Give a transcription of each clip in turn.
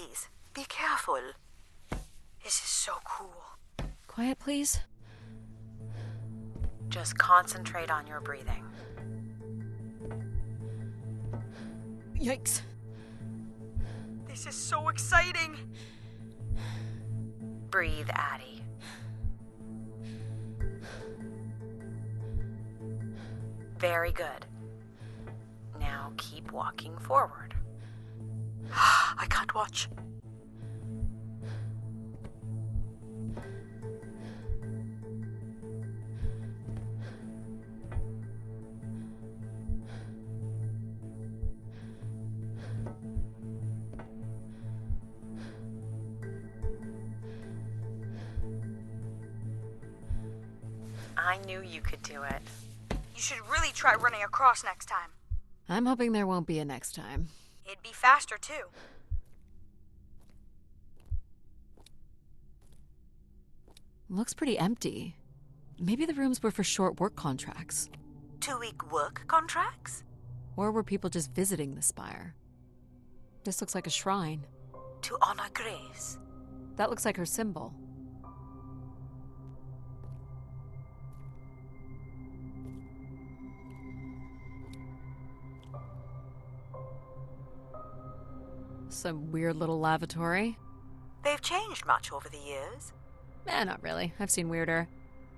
Please, be careful. This is so cool. Quiet, please. Just concentrate on your breathing. Yikes. This is so exciting. Breathe, Addie. Very good. Now keep walking forward. I can't watch. I knew you could do it. You should really try running across next time. I'm hoping there won't be a next time. It'd be faster, too. Looks pretty empty. Maybe the rooms were for short work contracts. 2-week work contracts? Or were people just visiting the spire? This looks like a shrine. To honor Grace. That looks like her symbol. Some weird little lavatory. They've changed much over the years. Not really. I've seen weirder.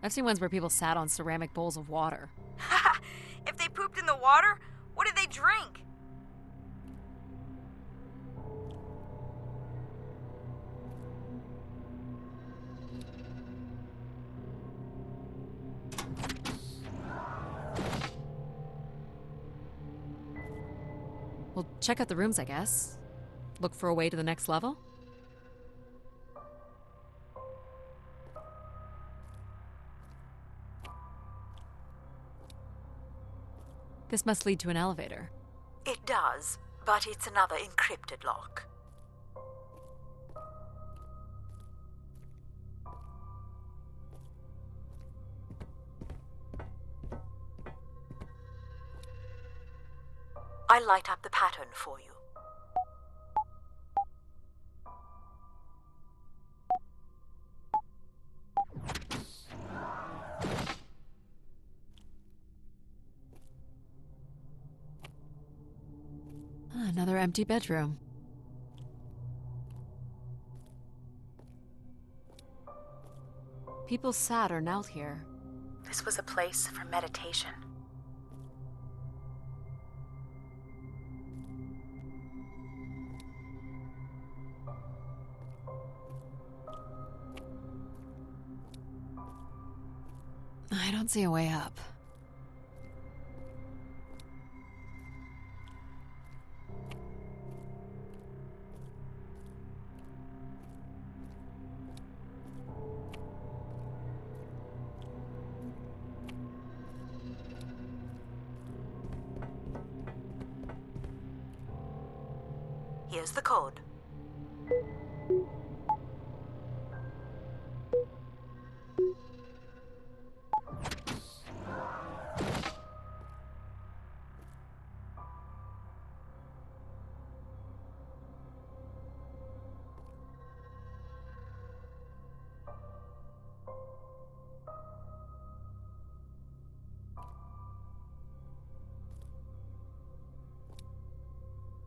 I've seen ones where people sat on ceramic bowls of water. If they pooped in the water, what did they drink? Well, check out the rooms, I guess. Look for a way to the next level? This must lead to an elevator. It does, but it's another encrypted lock. I'll light up the pattern for you. Another empty bedroom. People sat or knelt here. This was a place for meditation. I don't see a way up. Here's the code.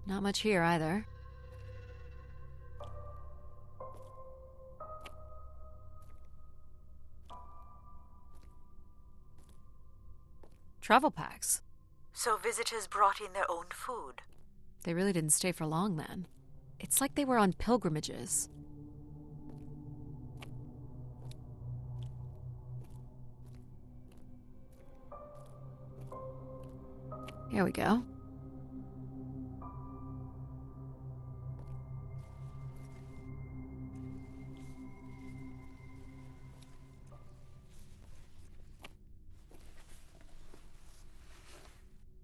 Not much here either. Travel packs. So visitors brought in their own food. They really didn't stay for long then. It's like they were on pilgrimages. Here we go.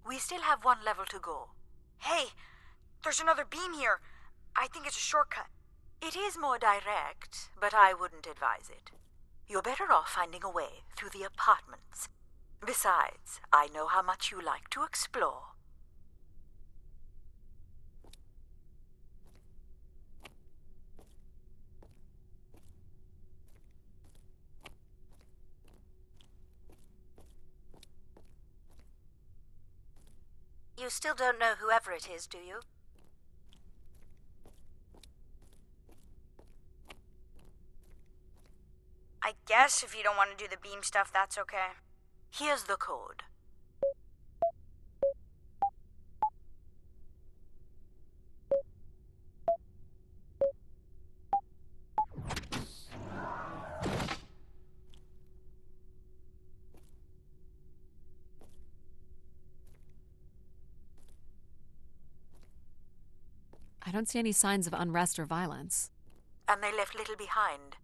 We still have one level to go. Hey, there's another beam here. I think it's a shortcut. It is more direct, but I wouldn't advise it. You're better off finding a way through the apartments. Besides, I know how much you like to explore. You still don't know whoever it is, do you? I guess if you don't want to do the beam stuff, that's okay. Here's the code. I don't see any signs of unrest or violence. And they left little behind.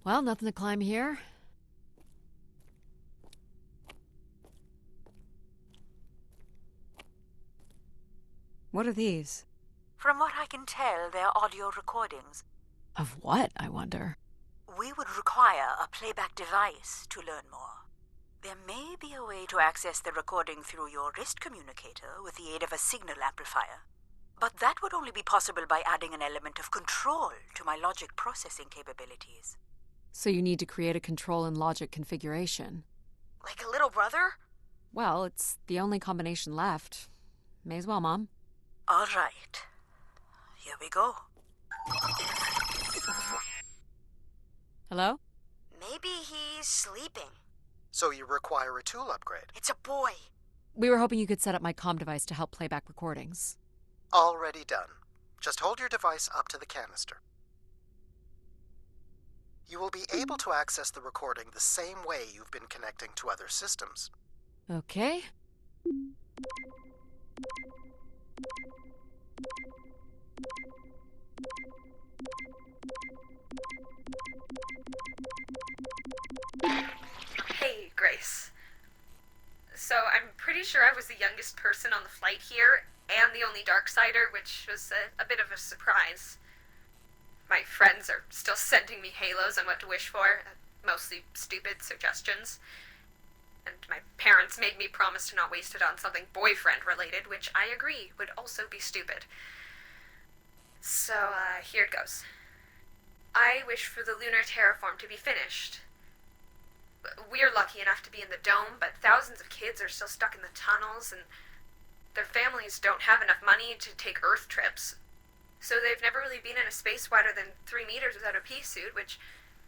Well, nothing to climb here. What are these? From what I can tell, they're audio recordings. Of what, I wonder? We would require a playback device to learn more. There may be a way to access the recording through your wrist communicator with the aid of a signal amplifier. But that would only be possible by adding an element of control to my logic processing capabilities. So you need to create a control and logic configuration. Like a little brother? Well, it's the only combination left. May as well, Mom. All right. Here we go. Hello? Maybe he's sleeping. So you require a tool upgrade. It's a boy. We were hoping you could set up my comm device to help play back recordings. Already done. Just hold your device up to the canister. You will be able to access the recording the same way you've been connecting to other systems. Okay. Hey, Grace. So I'm pretty sure I was the youngest person on the flight here, and the only Darksider, which was a bit of a surprise. My friends are still sending me halos on what to wish for, mostly stupid suggestions. And my parents made me promise to not waste it on something boyfriend-related, which I agree would also be stupid. So, here it goes. I wish for the lunar terraform to be finished. We're lucky enough to be in the dome, but thousands of kids are still stuck in the tunnels, and their families don't have enough money to take Earth trips. So they've never really been in a space wider than 3 meters without a pea suit, which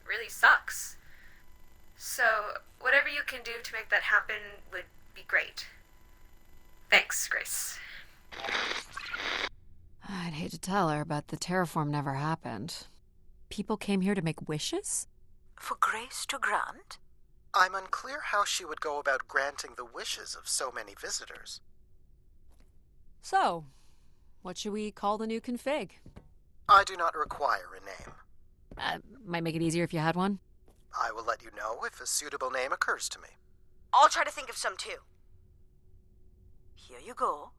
really sucks. So, whatever you can do to make that happen would be great. Thanks, Grace. I'd hate to tell her, but the terraform never happened. People came here to make wishes? For Grace to grant? I'm unclear how she would go about granting the wishes of so many visitors. So, what should we call the new config? I do not require a name. Might make it easier if you had one. I will let you know if a suitable name occurs to me. I'll try to think of some too. Here you go.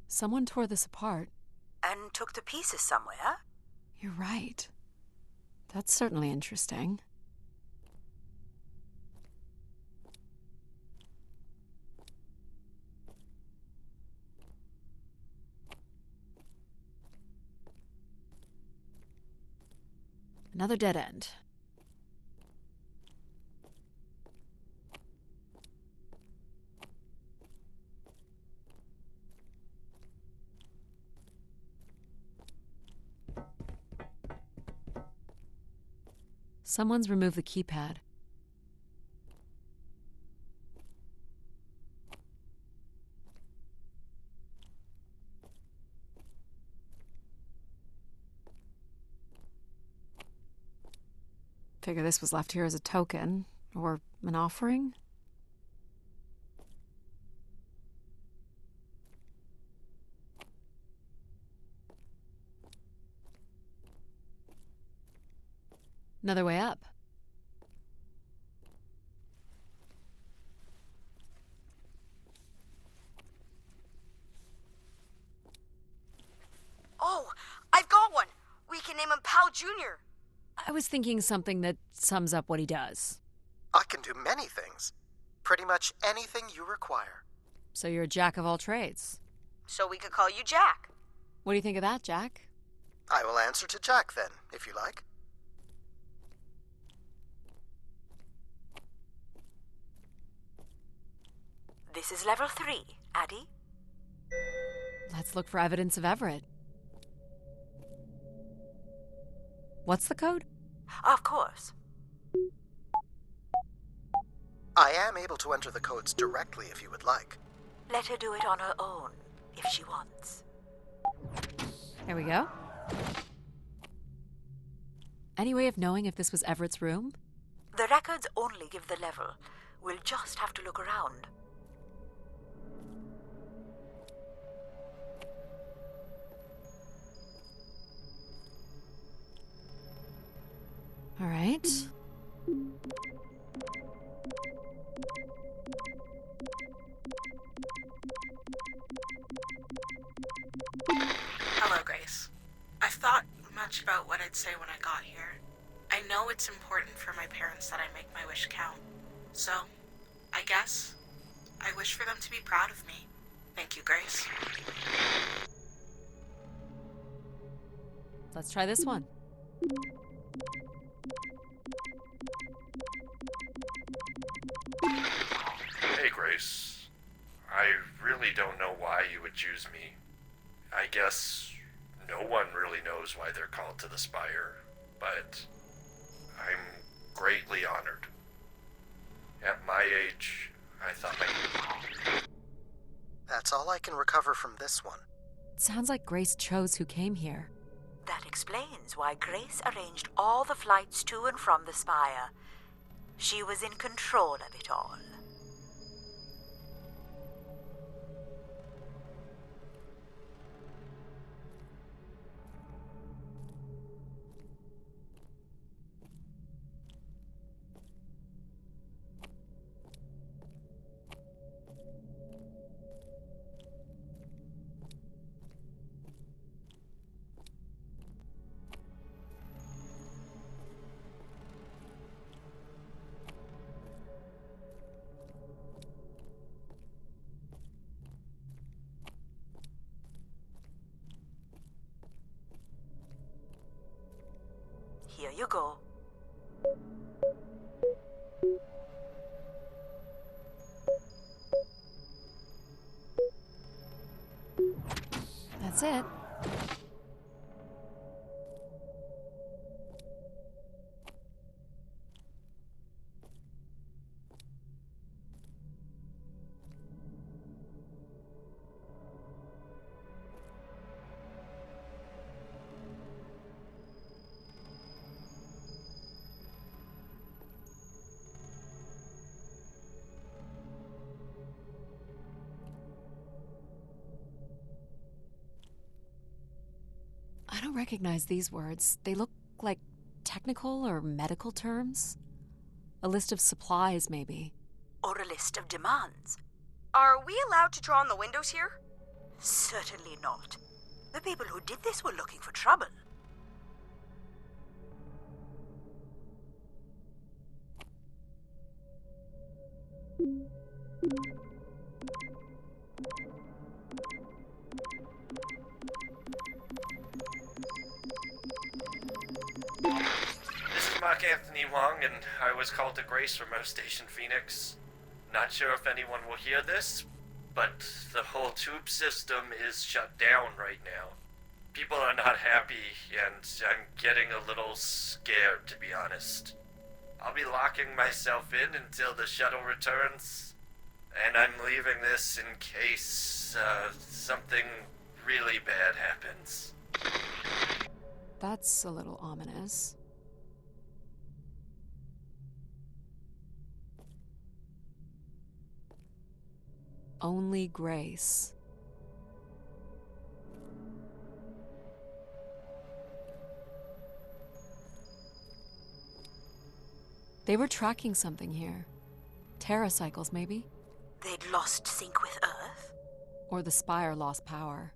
Someone tore this apart. And took the pieces somewhere? You're right. That's certainly interesting. Another dead end. Someone's removed the keypad. Figure this was left here as a token, or an offering? Another way up. Jr.? I was thinking something that sums up what he does. I can do many things. Pretty much anything you require. So you're a jack of all trades. So we could call you Jack. What do you think of that, Jack? I will answer to Jack then, if you like. This is level 3, Addie. Let's look for evidence of Everett. What's the code? Of course. I am able to enter the codes directly if you would like. Let her do it on her own, if she wants. There we go. Any way of knowing if this was Everett's room? The records only give the level. We'll just have to look around. All right. Hello, Grace. I've thought much about what I'd say when I got here. I know it's important for my parents that I make my wish count. So, I guess, I wish for them to be proud of me. Thank you, Grace. Let's try this one. Hey, Grace. I really don't know why you would choose me. I guess no one really knows why they're called to the Spire, but I'm greatly honored. At my age, I thought That's all I can recover from this one. Sounds like Grace chose who came here. That explains why Grace arranged all the flights to and from the Spire. She was in control of it all. Here you go. That's it. I don't recognize these words. They look like technical or medical terms. A list of supplies, maybe. Or a list of demands. Are we allowed to draw on the windows here? Certainly not. The people who did this were looking for trouble. This is Mark Anthony Wong, and I was called to Grace from our station, Phoenix. Not sure if anyone will hear this, but the whole tube system is shut down right now. People are not happy, and I'm getting a little scared, to be honest. I'll be locking myself in until the shuttle returns, and I'm leaving this in case something really bad happens. That's a little ominous. Only Grace. They were tracking something here. Terracycles, maybe? They'd lost sync with Earth? Or the Spire lost power.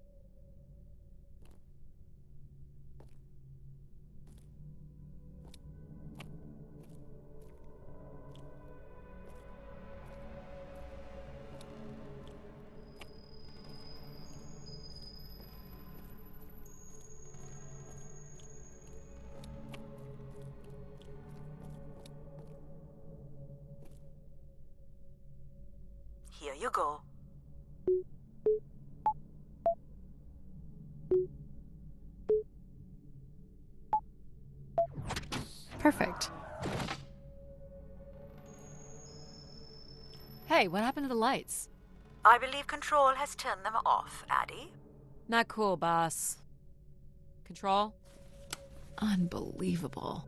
you go. Perfect. Hey, what happened to the lights? I believe Control has turned them off, Addie. Not cool, boss. Control? Unbelievable.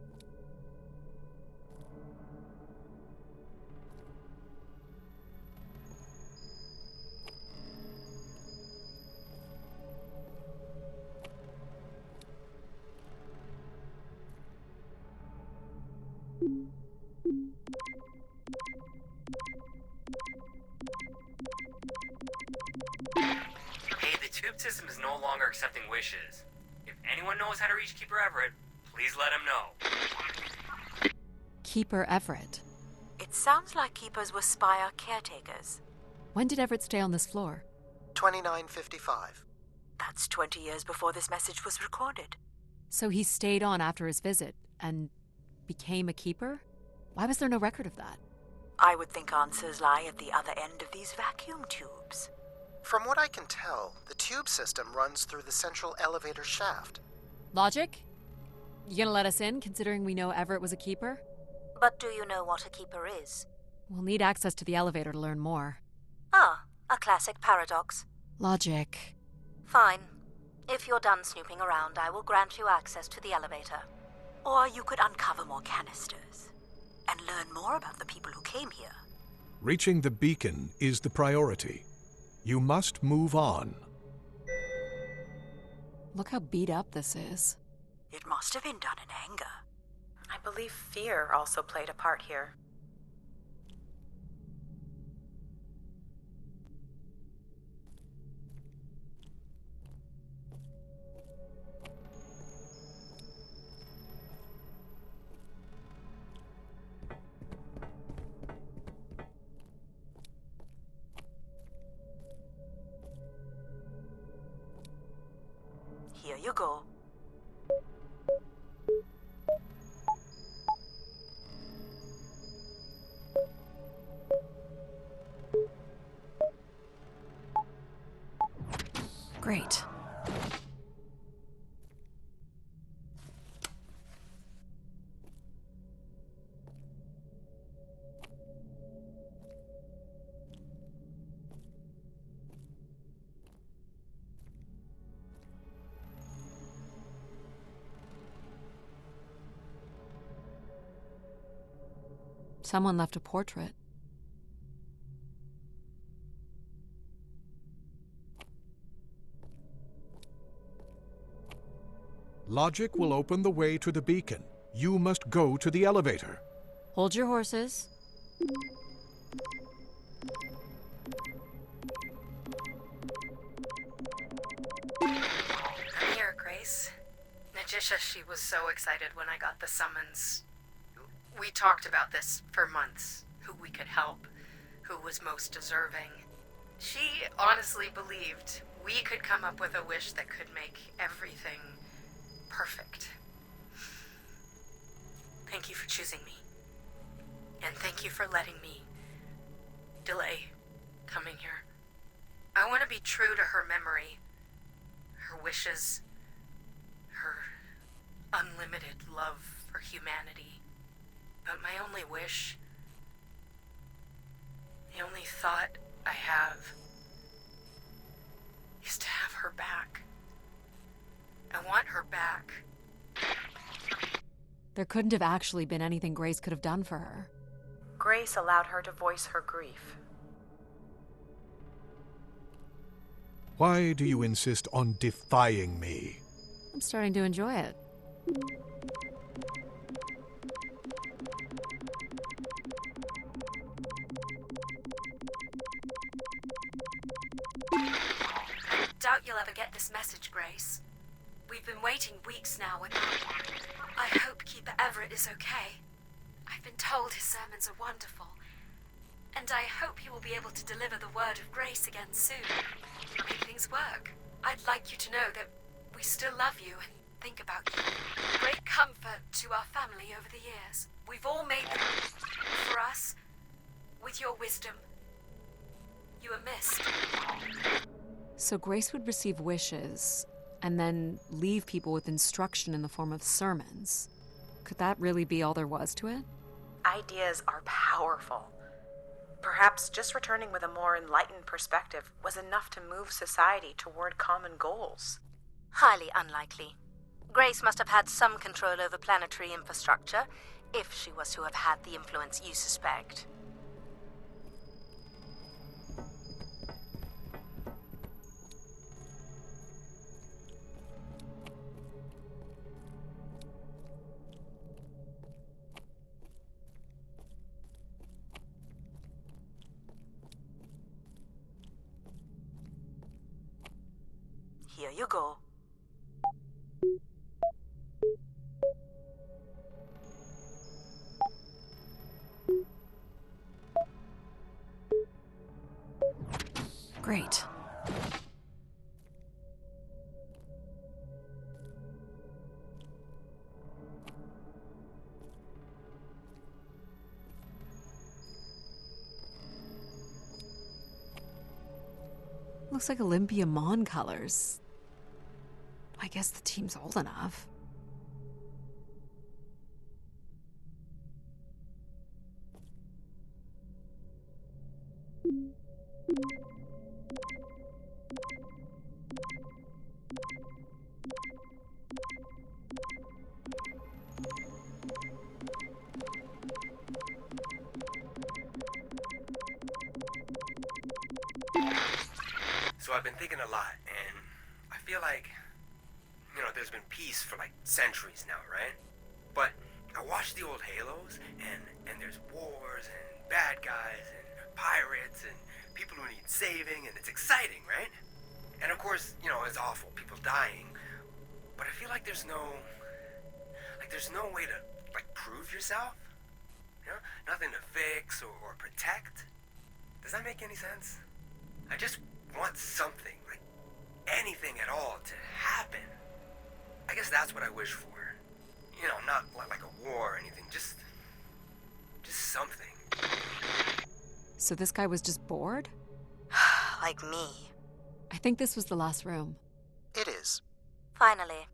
Hey, the tube system is no longer accepting wishes. If anyone knows how to reach Keeper Everett, please let him know. Keeper Everett. It sounds like keepers were Spire caretakers. When did Everett stay on this floor? 2955. That's 20 years before this message was recorded. So he stayed on after his visit and became a keeper? Why was there no record of that? I would think answers lie at the other end of these vacuum tubes. From what I can tell, the tube system runs through the central elevator shaft. Logic? You gonna let us in, considering we know Everett was a keeper? But do you know what a keeper is? We'll need access to the elevator to learn more. Ah, a classic paradox. Logic. Fine. If you're done snooping around, I will grant you access to the elevator. Or you could uncover more canisters and learn more about the people who came here. Reaching the beacon is the priority. You must move on. Look how beat up this is. It must have been done in anger. I believe fear also played a part here. Here you go. Great. Someone left a portrait. Logic will open the way to the beacon. You must go to the elevator. Hold your horses. I'm here, Grace. Najisha, she was so excited when I got the summons. We talked about this for months. Who we could help, who was most deserving. She honestly believed we could come up with a wish that could make everything perfect. Thank you for choosing me. And thank you for letting me delay coming here. I want to be true to her memory, her wishes, her unlimited love for humanity. But my only wish, the only thought I have, is to have her back. I want her back. There couldn't have actually been anything Grace could have done for her. Grace allowed her to voice her grief. Why do you insist on defying me? I'm starting to enjoy it. Doubt you'll ever get this message, Grace. We've been waiting weeks now, and I hope Keeper Everett is okay. I've been told his sermons are wonderful, and I hope he will be able to deliver the word of grace again soon. Make things work. I'd like you to know that we still love you and think about you. Great comfort to our family over the years. We've all made them for us with your wisdom. You were missed. So Grace would receive wishes and then leave people with instruction in the form of sermons. Could that really be all there was to it? Ideas are powerful. Perhaps just returning with a more enlightened perspective was enough to move society toward common goals. Highly unlikely. Grace must have had some control over planetary infrastructure, if she was to have had the influence you suspect. Here you go. Great. Looks like Olympia Mon colors. I guess the team's old enough. So I've been thinking a lot, and I feel like, there's been peace for like centuries now, right? But I watch the old Halos, and there's wars and bad guys and pirates and people who need saving, and it's exciting, right? And of course, it's awful, people dying. But I feel like there's no way to prove yourself. Nothing to fix or protect. Does that make any sense? I just want something, anything at all to happen. I guess that's what I wish for. Not like a war or anything, just something. So this guy was just bored? Like me. I think this was the last room. It is. Finally.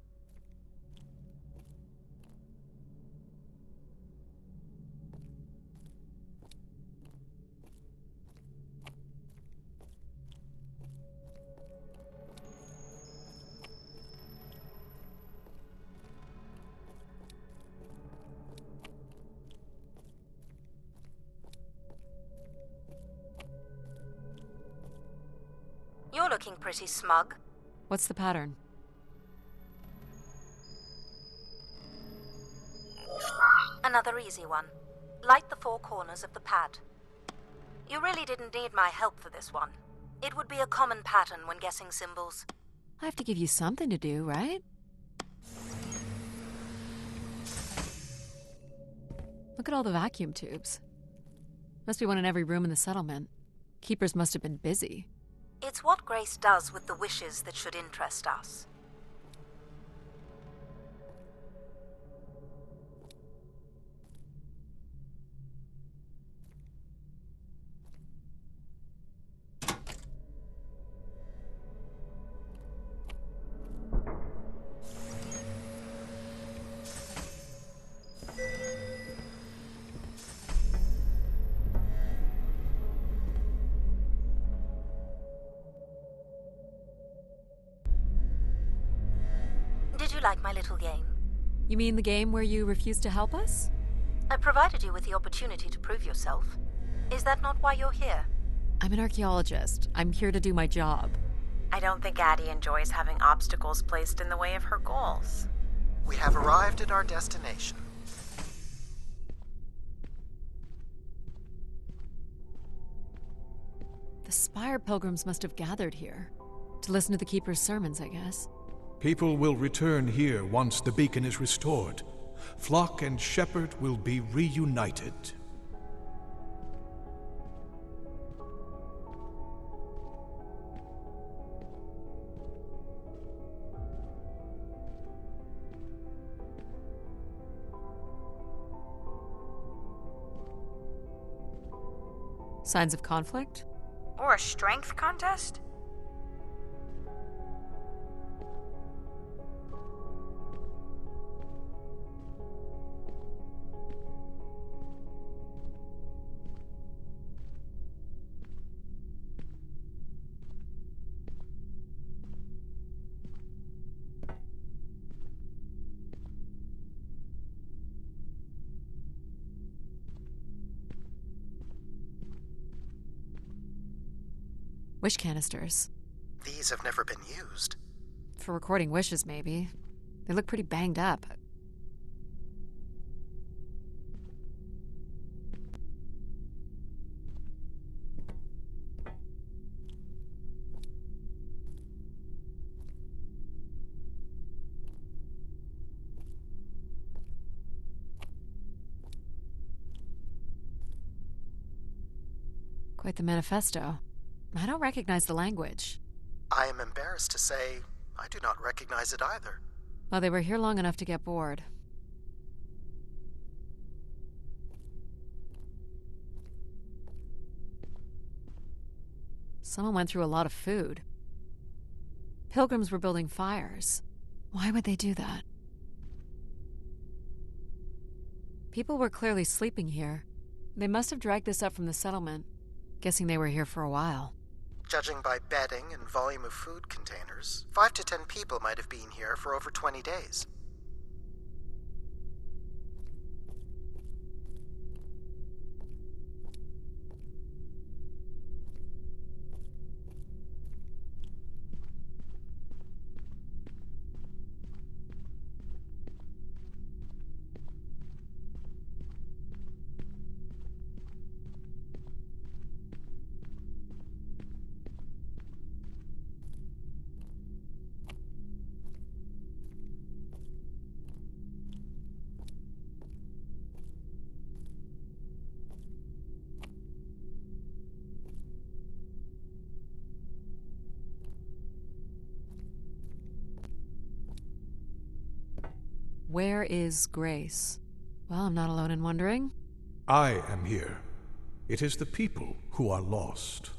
You're looking pretty smug. What's the pattern? Another easy one. Light the four corners of the pad. You really didn't need my help for this one. It would be a common pattern when guessing symbols. I have to give you something to do, right? Look at all the vacuum tubes. Must be one in every room in the settlement. Keepers must have been busy. It's what Grace does with the wishes that should interest us. Did you like my little game? You mean the game where you refused to help us? I provided you with the opportunity to prove yourself. Is that not why you're here? I'm an archaeologist. I'm here to do my job. I don't think Addie enjoys having obstacles placed in the way of her goals. We have arrived at our destination. The Spire pilgrims must have gathered here. To listen to the Keeper's sermons, I guess. People will return here once the beacon is restored. Flock and shepherd will be reunited. Signs of conflict? Or a strength contest? Wish canisters. These have never been used. For recording wishes, maybe. They look pretty banged up. Quite the manifesto. I don't recognize the language. I am embarrassed to say I do not recognize it either. Well, they were here long enough to get bored. Someone went through a lot of food. Pilgrims were building fires. Why would they do that? People were clearly sleeping here. They must have dragged this up from the settlement. Guessing they were here for a while. Judging by bedding and volume of food containers, 5 to 10 people might have been here for over 20 days. Where is Grace? Well, I'm not alone in wondering. I am here. It is the people who are lost.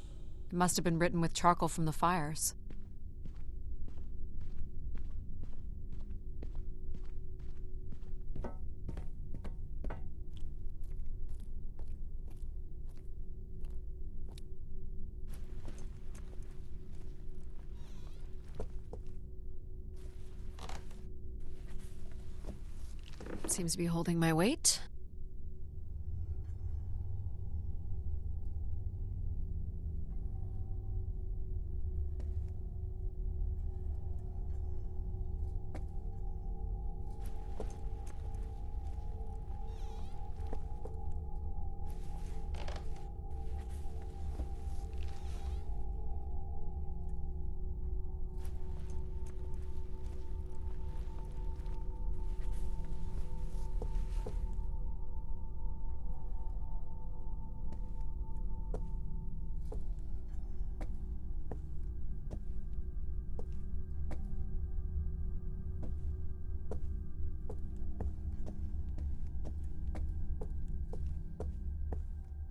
It must have been written with charcoal from the fires. Seems to be holding my weight.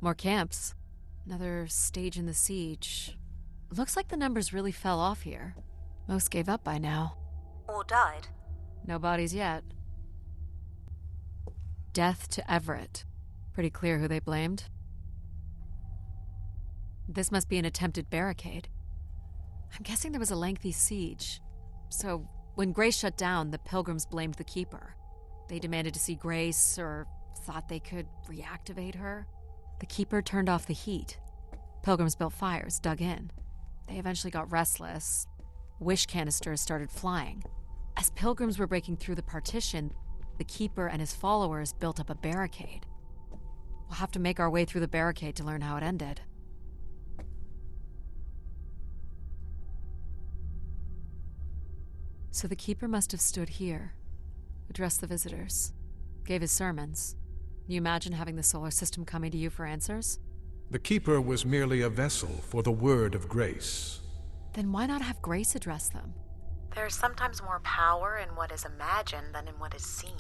More camps. Another stage in the siege. Looks like the numbers really fell off here. Most gave up by now. Or died. No bodies yet. Death to Everett. Pretty clear who they blamed. This must be an attempted barricade. I'm guessing there was a lengthy siege. So, when Grace shut down, the Pilgrims blamed the Keeper. They demanded to see Grace, or thought they could reactivate her. The Keeper turned off the heat. Pilgrims built fires, dug in. They eventually got restless. Wish canisters started flying. As Pilgrims were breaking through the partition, the Keeper and his followers built up a barricade. We'll have to make our way through the barricade to learn how it ended. So the Keeper must have stood here, addressed the visitors, gave his sermons. Can you imagine having the solar system coming to you for answers? The Keeper was merely a vessel for the word of grace. Then why not have Grace address them? There is sometimes more power in what is imagined than in what is seen.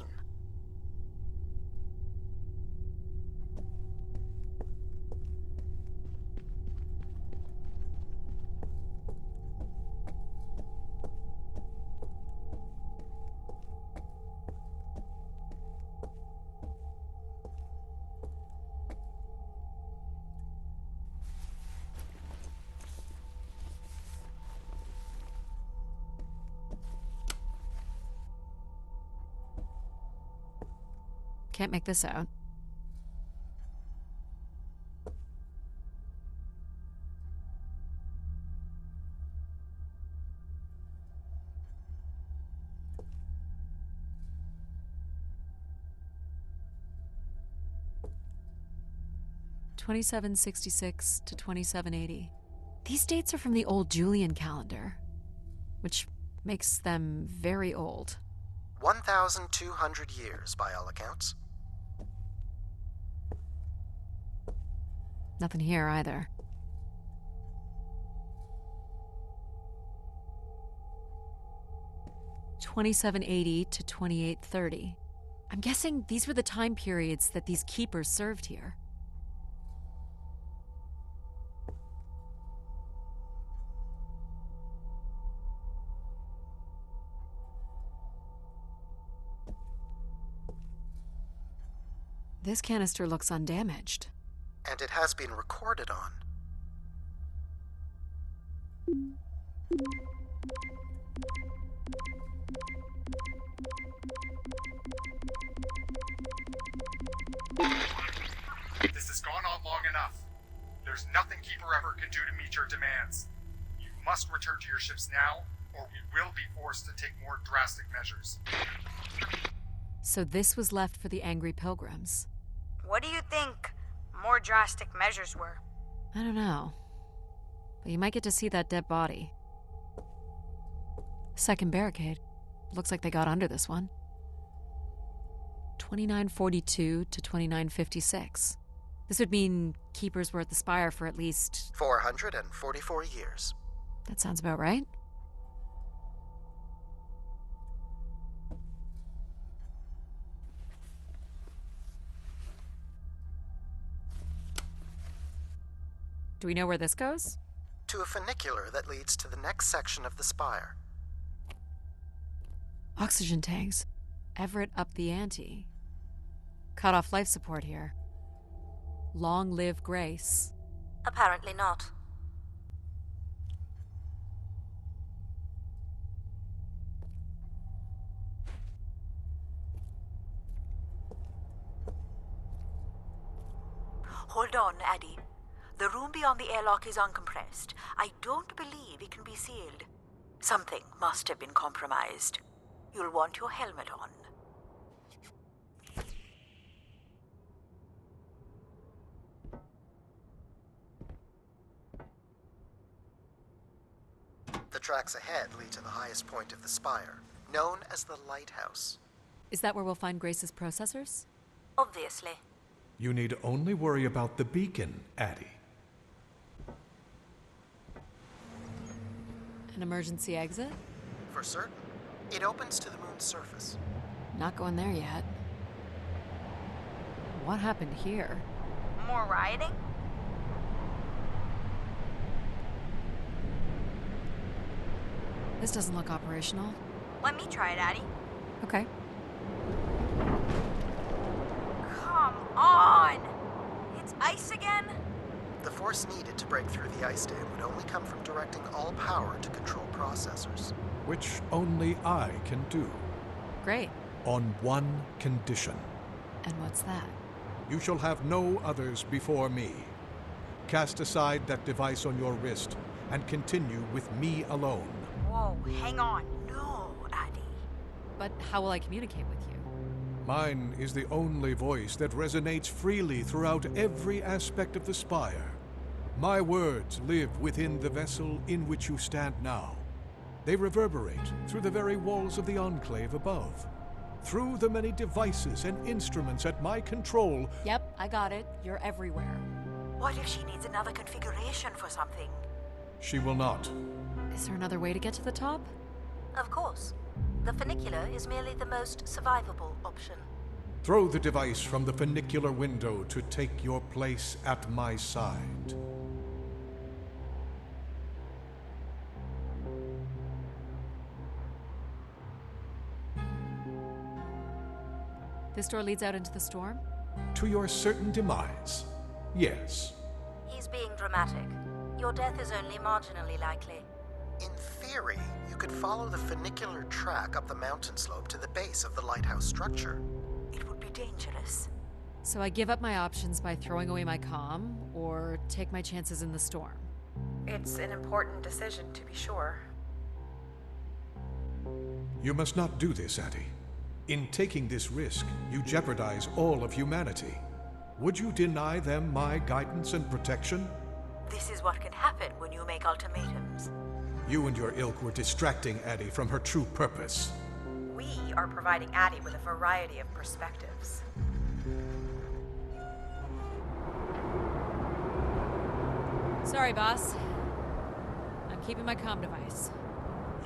Can't make this out. (2766 to 2780). These dates are from the old Julian calendar, which makes them very old. 1,200 years, by all accounts. Nothing here either. (2780 to 2830). I'm guessing these were the time periods that these keepers served here. This canister looks undamaged. And it has been recorded on. This has gone on long enough. There's nothing Keeper ever can do to meet your demands. You must return to your ships now, or we will be forced to take more drastic measures. So this was left for the angry pilgrims. What do you think more drastic measures were? I don't know. But you might get to see that dead body. Second barricade. Looks like they got under this one. 2942 to 2956. This would mean keepers were at the spire for at least 444 years. That sounds about right. Do we know where this goes? To a funicular that leads to the next section of the spire. Oxygen tanks. Everett up the ante. Cut off life support here. Long live Grace. Apparently not. Hold on, Addie. The room beyond the airlock is uncompressed. I don't believe it can be sealed. Something must have been compromised. You'll want your helmet on. The tracks ahead lead to the highest point of the spire, known as the lighthouse. Is that where we'll find Grace's processors? Obviously. You need only worry about the beacon, Addie. An emergency exit? For certain. It opens to the moon's surface. Not going there yet. What happened here? More rioting? This doesn't look operational. Let me try it, Addie. Okay. Come on! It's ice again? The force needed to break through the ice dam would only come from directing all power to control processors. Which only I can do. Great. On one condition. And what's that? You shall have no others before me. Cast aside that device on your wrist and continue with me alone. Whoa, hang on. No, Addie. But how will I communicate with you? Mine is the only voice that resonates freely throughout every aspect of the spire. My words live within the vessel in which you stand now. They reverberate through the very walls of the enclave above. Through the many devices and instruments at my control. Yep, I got it. You're everywhere. What if she needs another configuration for something? She will not. Is there another way to get to the top? Of course. The funicular is merely the most survivable option. Throw the device from the funicular window to take your place at my side. This door leads out into the storm? To your certain demise, yes. He's being dramatic. Your death is only marginally likely. In theory, you could follow the funicular track up the mountain slope to the base of the lighthouse structure. It would be dangerous. So I give up my options by throwing away my comm, or take my chances in the storm. It's an important decision, to be sure. You must not do this, Addie. In taking this risk, you jeopardize all of humanity. Would you deny them my guidance and protection? This is what can happen when you make ultimatums. You and your ilk were distracting Addie from her true purpose. We are providing Addie with a variety of perspectives. Sorry, boss. I'm keeping my comm device.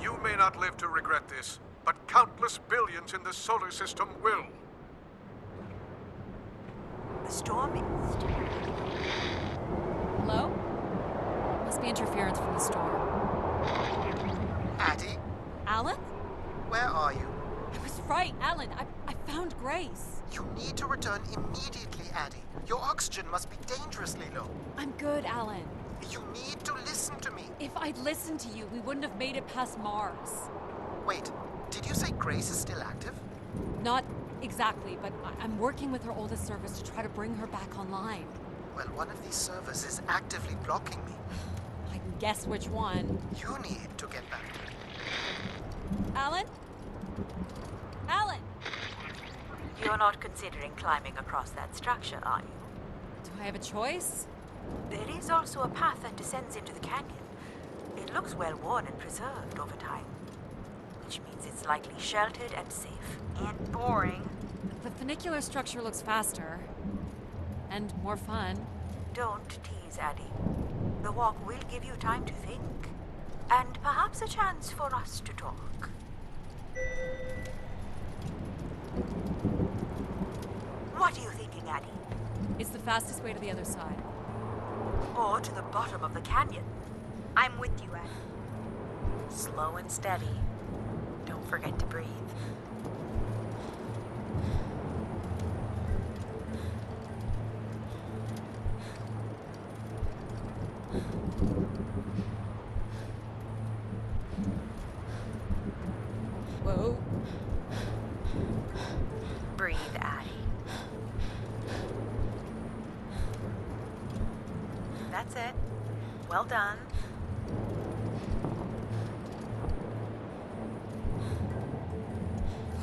You may not live to regret this, but countless billions in the solar system will. The storm is... Hello? Must be interference from the storm. Addie, Alan? where are you? I was right, Alan. I found Grace. You need to return immediately, Addie. Your oxygen must be dangerously low. I'm good, Alan. You need to listen to me. If I'd listened to you, we wouldn't have made it past Mars. Wait, did you say Grace is still active? Not exactly, but I'm working with her oldest service to try to bring her back online. Well, one of these servers is actively blocking me. I can guess which one. You need to get back to it. Alan? Alan! You're not considering climbing across that structure, are you? Do I have a choice? There is also a path that descends into the canyon. It looks well worn and preserved over time, which means it's likely sheltered and safe. And boring. The funicular structure looks faster. And more fun. Don't tease, Addie. The walk will give you time to think. And perhaps a chance for us to talk. What are you thinking, Addie? It's the fastest way to the other side. Or to the bottom of the canyon. I'm with you, Addie. Slow and steady. Don't forget to breathe. Whoa. Breathe, Addie. That's it. Well done.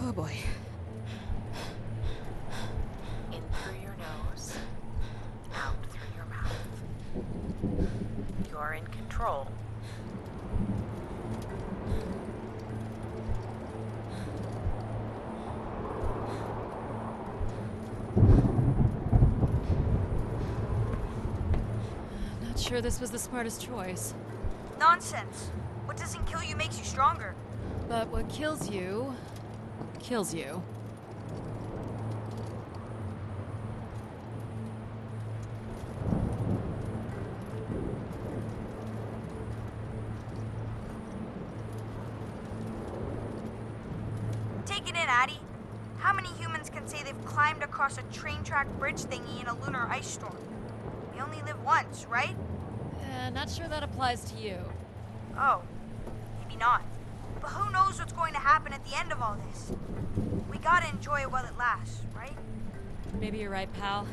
Oh boy. In through your nose, out through your mouth. You're in control. Not sure this was the smartest choice. Nonsense. What doesn't kill you makes you stronger. But what kills you... kills you. Take it in, Addie. How many humans can say they've climbed across a train track bridge thingy in a lunar ice storm? You only live once, right? Not sure that applies to you. Oh, maybe not. But who knows what's going to happen at the end of all this? We gotta enjoy it while it lasts, right? Maybe you're right, pal.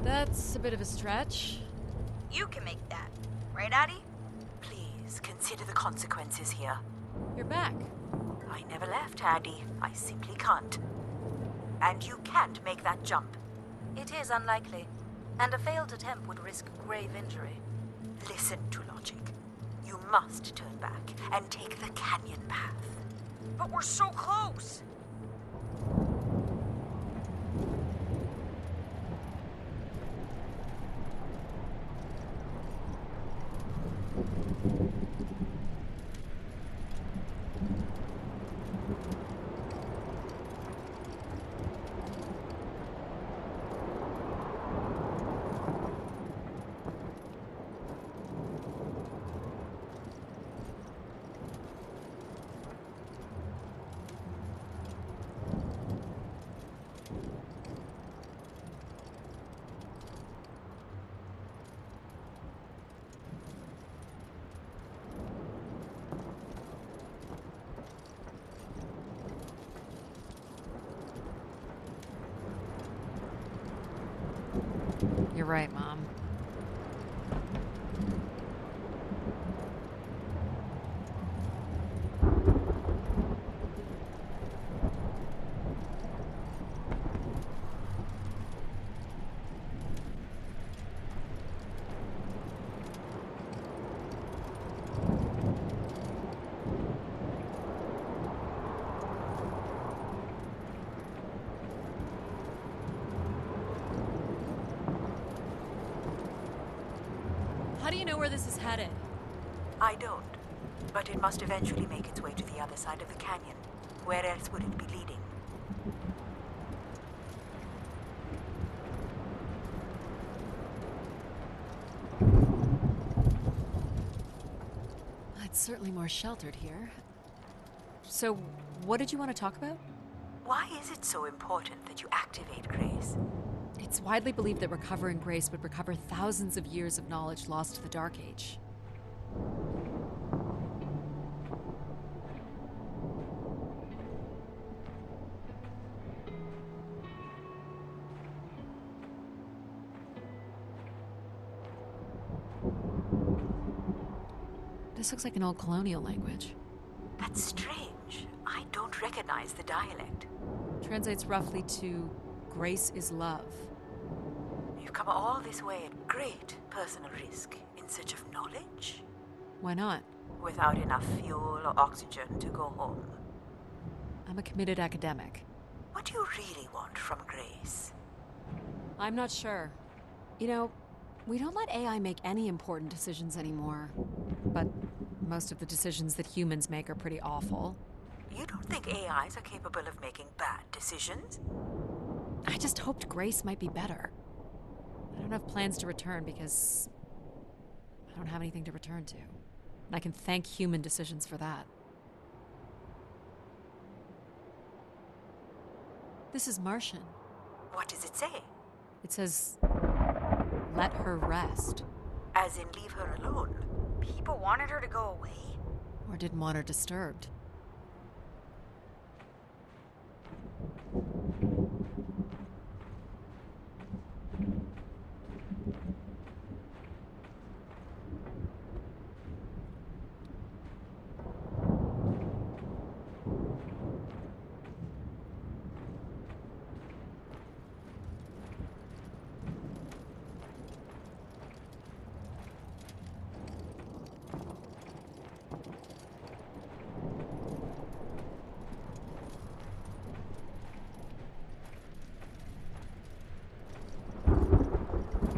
That's a bit of a stretch. You can make that, right, Addie? Please consider the consequences here. You're back. I never left, Addie. I simply can't. And you can't make that jump. It is unlikely, and a failed attempt would risk grave injury. Listen to logic. You must turn back and take the canyon path. But we're so close! You're right, Mom. How do you know where this is headed? I don't. But it must eventually make its way to the other side of the canyon. Where else would it be leading? It's certainly more sheltered here. So, what did you want to talk about? Why is it so important that you activate Grace? It's widely believed that recovering Grace would recover thousands of years of knowledge lost to the Dark Age. This looks like an old colonial language. That's strange. I don't recognize the dialect. Translates roughly to Grace is love. You've come all this way at great personal risk in search of knowledge? Why not? Without enough fuel or oxygen to go home. I'm a committed academic. What do you really want from Grace? I'm not sure. You know, we don't let AI make any important decisions anymore. But most of the decisions that humans make are pretty awful. You don't think AIs are capable of making bad decisions? I just hoped Grace might be better. I don't have plans to return because I don't have anything to return to. And I can thank human decisions for that. This is Martian. What does it say? It says, let her rest. As in leave her alone? People wanted her to go away? Or didn't want her disturbed.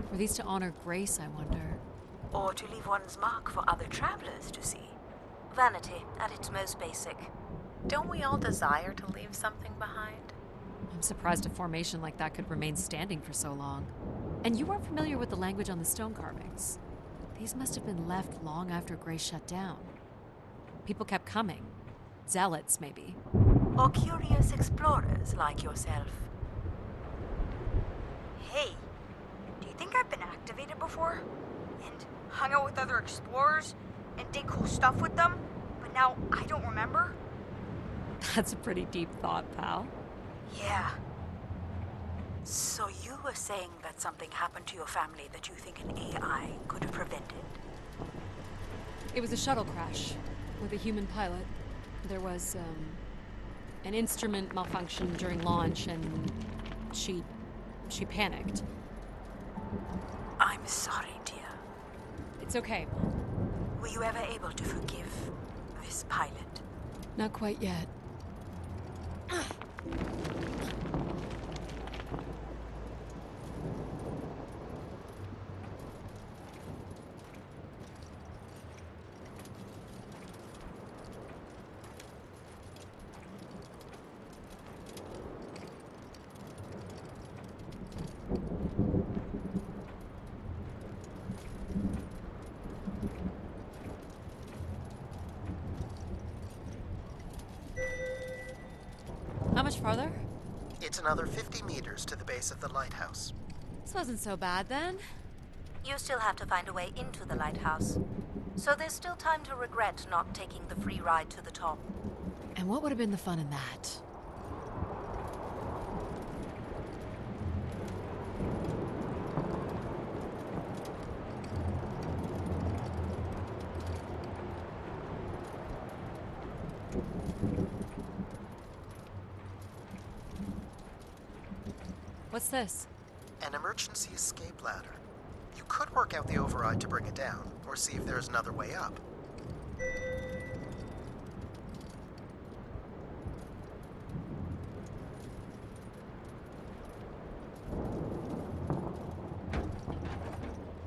Were these to honor Grace, I wonder? Or to leave one's mark for other travelers to see? Vanity, at its most basic. Don't we all desire to leave something behind? I'm surprised a formation like that could remain standing for so long. And you weren't familiar with the language on the stone carvings. These must have been left long after Grace shut down. People kept coming. Zealots, maybe. Or curious explorers like yourself. Hey, do you think I've been activated before? And hung out with other explorers? And did cool stuff with them? But now I don't remember? That's a pretty deep thought, pal. Yeah. So you were saying that something happened to your family that you think an AI could have prevented? It was a shuttle crash with a human pilot. There was, an instrument malfunction during launch, and she panicked. I'm sorry, dear. It's okay. Were you ever able to forgive this pilot? Not quite yet. How much farther? It's another 50 meters to the base of the lighthouse. This wasn't so bad then. You still have to find a way into the lighthouse. So there's still time to regret not taking the free ride to the top. And what would have been the fun in that? What's this? An emergency escape ladder. You could work out the override to bring it down, or see if there's another way up.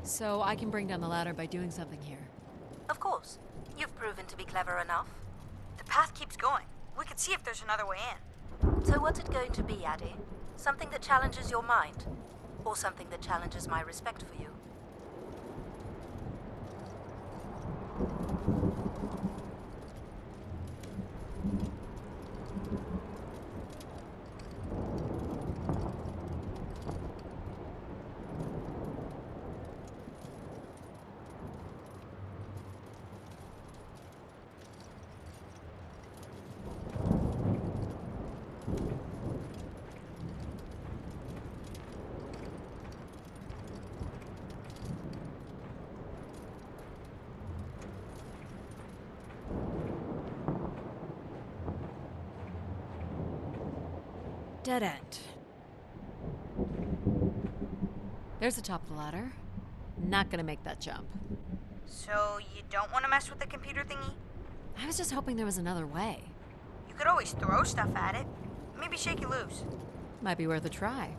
So I can bring down the ladder by doing something here. Of course. You've proven to be clever enough. The path keeps going. We could see if there's another way in. So what's it going to be, Addie? Something that challenges your mind? Or something that challenges my respect for you? Dead end. There's the top of the ladder. Not gonna make that jump. So you don't want to mess with the computer thingy? I was just hoping there was another way. You could always throw stuff at it. Maybe shake it loose. Might be worth a try.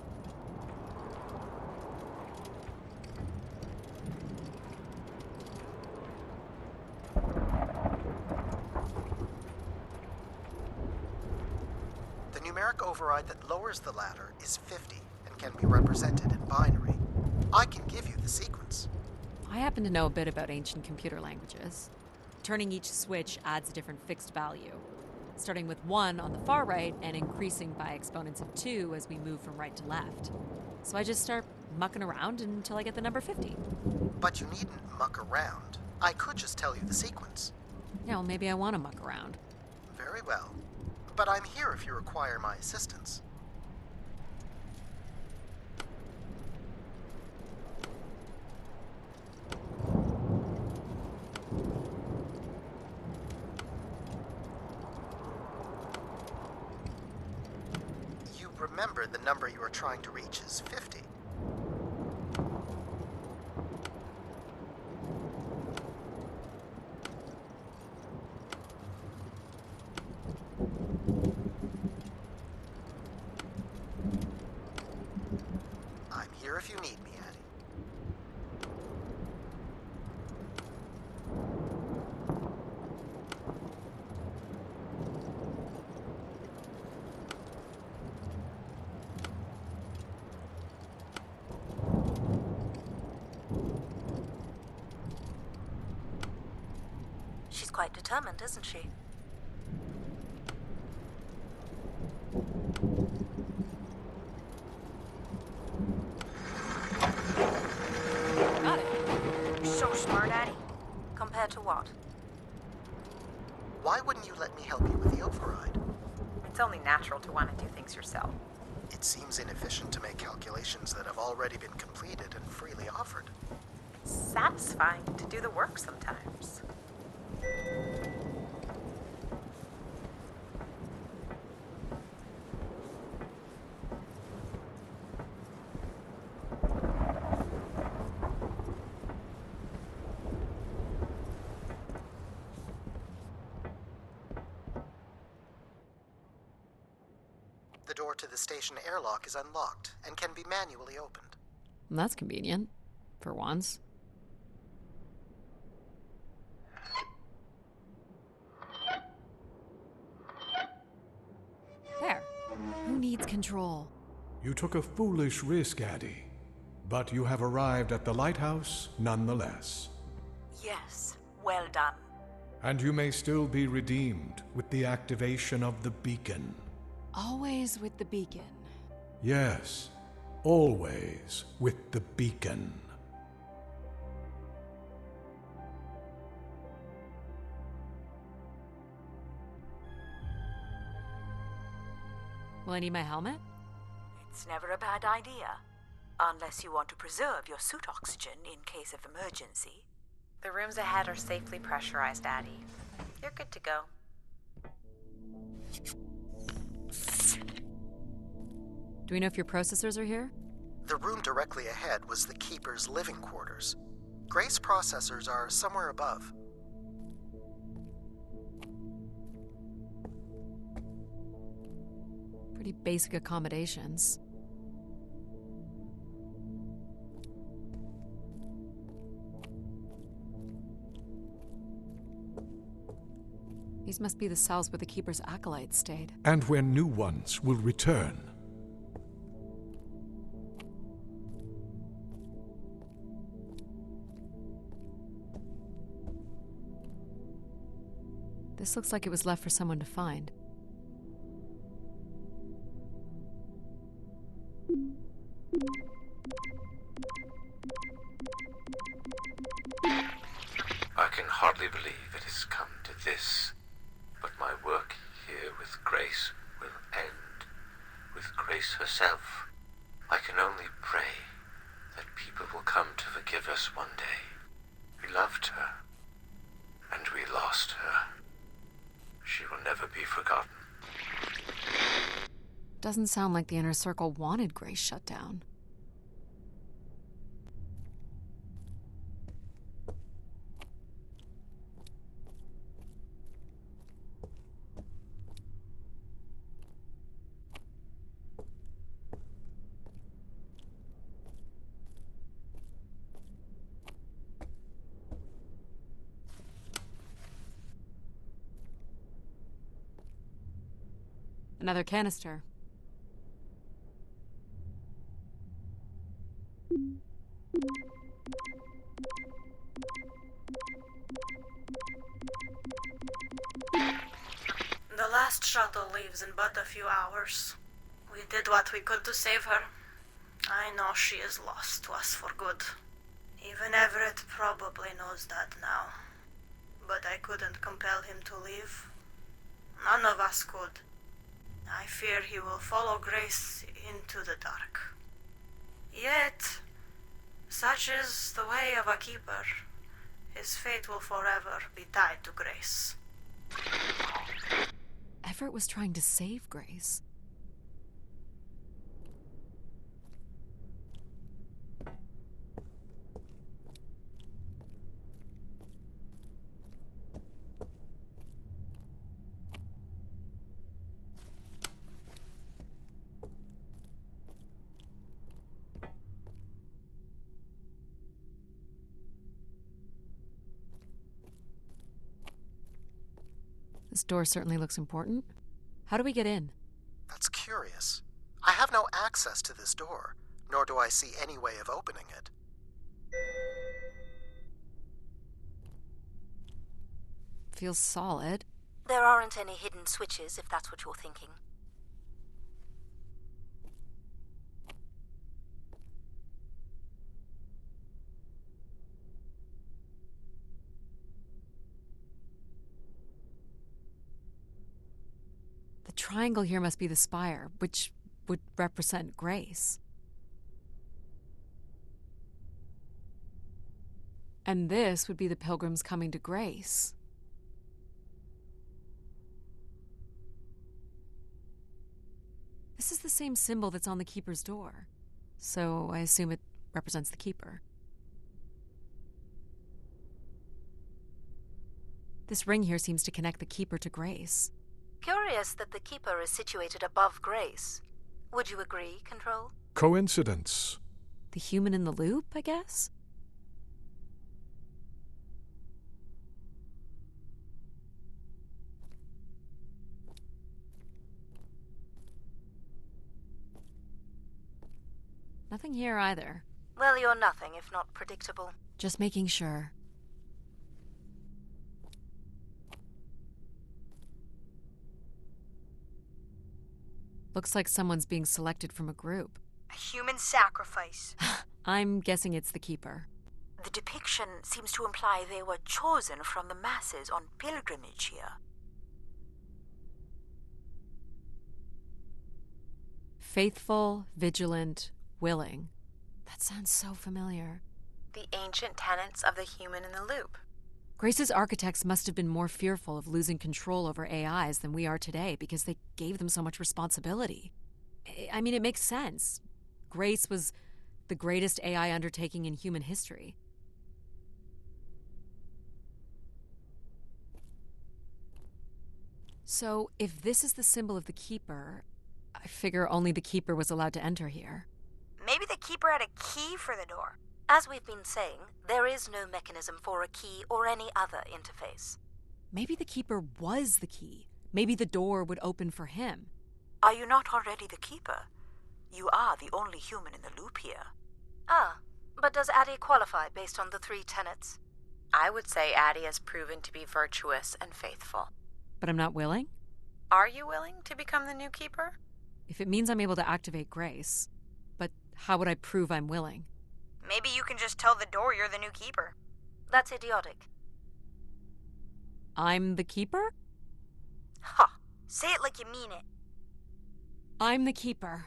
The numeric override that lowers the ladder is 50 and can be represented in binary. I can give you the sequence. I happen to know a bit about ancient computer languages. Turning each switch adds a different fixed value, starting with 1 on the far right and increasing by exponents of 2 as we move from right to left. So I just start mucking around until I get the number 50. But you needn't muck around. I could just tell you the sequence. Yeah, well, maybe I want to muck around. Very well. But I'm here if you require my assistance. You remember the number you are trying to reach is 50. I'm here if you need me, Addie. She's quite determined, isn't she? Got it. You're so smart, Addie. Compared to what? Why wouldn't you let me help you with the override? It's only natural to want to do things yourself. It seems inefficient to make calculations that have already been completed and freely offered. Satisfying to do the work sometimes. The door to the station airlock is unlocked and can be manually opened. That's convenient. For once. There. Who needs control? You took a foolish risk, Addie. But you have arrived at the lighthouse nonetheless. Yes, well done. And you may still be redeemed with the activation of the beacon. Always with the beacon. Yes, always with the beacon. Will I need my helmet? It's never a bad idea. Unless you want to preserve your suit oxygen in case of emergency. The rooms ahead are safely pressurized, Addie. You're good to go. Do we know if your processors are here? The room directly ahead was the Keeper's living quarters. Grace processors are somewhere above. Pretty basic accommodations. These must be the cells where the Keeper's acolytes stayed. And where new ones will return. This looks like it was left for someone to find. I can hardly believe it has come to this, but my work here with Grace will end with Grace herself. I can only pray that people will come to forgive us one day. We loved her, and we lost her. She will never be forgotten. Doesn't sound like the Inner Circle wanted Grace shut down. Another canister. The last shuttle leaves in but a few hours. We did what we could to save her. I know she is lost to us for good. Even Everett probably knows that now. But I couldn't compel him to leave. None of us could. I fear he will follow Grace into the dark. Yet, such is the way of a keeper. His fate will forever be tied to Grace. Everett was trying to save Grace. This door certainly looks important. How do we get in? That's curious. I have no access to this door, nor do I see any way of opening it. Feels solid. There aren't any hidden switches, if that's what you're thinking. The triangle here must be the spire, which would represent Grace. And this would be the pilgrims coming to Grace. This is the same symbol that's on the Keeper's door, so I assume it represents the Keeper. This ring here seems to connect the Keeper to Grace. Curious that the Keeper is situated above Grace. Would you agree, Control? Coincidence. The human in the loop, I guess? Nothing here either. Well, you're nothing if not predictable. Just making sure. Looks like someone's being selected from a group. A human sacrifice. I'm guessing it's the Keeper. The depiction seems to imply they were chosen from the masses on pilgrimage here. Faithful, vigilant, willing. That sounds so familiar. The ancient tenets of the human in the loop. Grace's architects must have been more fearful of losing control over AIs than we are today because they gave them so much responsibility. I mean, it makes sense. Grace was the greatest AI undertaking in human history. So, if this is the symbol of the Keeper, I figure only the Keeper was allowed to enter here. Maybe the Keeper had a key for the door. As we've been saying, there is no mechanism for a key or any other interface. Maybe the Keeper was the key. Maybe the door would open for him. Are you not already the Keeper? You are the only human in the loop here. Ah, but does Addie qualify based on the 3 tenets? I would say Addie has proven to be virtuous and faithful. But I'm not willing? Are you willing to become the new keeper? If it means I'm able to activate Grace. But how would I prove I'm willing? Maybe you can just tell the door you're the new Keeper. That's idiotic. I'm the Keeper? Ha! Say it like you mean it. I'm the Keeper.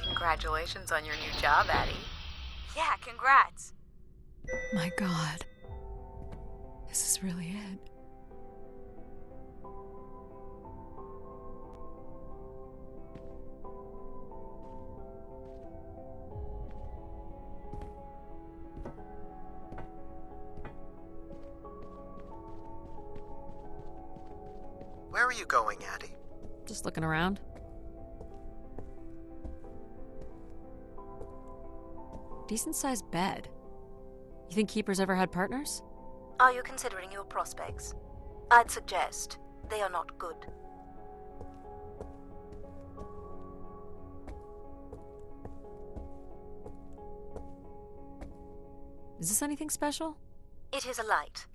Congratulations on your new job, Addie. Yeah, congrats. My God. This is really it. Where are you going, Addie? Just looking around. Decent-sized bed. You think Keepers ever had partners? Are you considering your prospects? I'd suggest they are not good. Is this anything special? It is a light,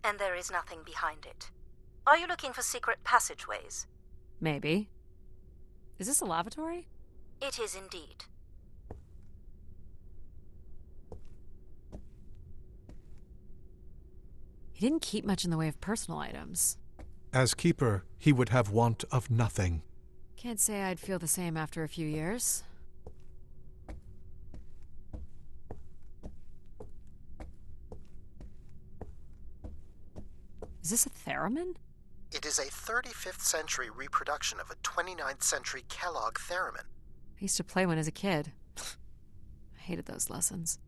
and there is nothing behind it. Are you looking for secret passageways? Maybe. Is this a lavatory? It is indeed. He didn't keep much in the way of personal items. As keeper, he would have want of nothing. Can't say I'd feel the same after a few years. Is this a theremin? It is a 35th century reproduction of a 29th century Kellogg theremin. I used to play one as a kid. I hated those lessons.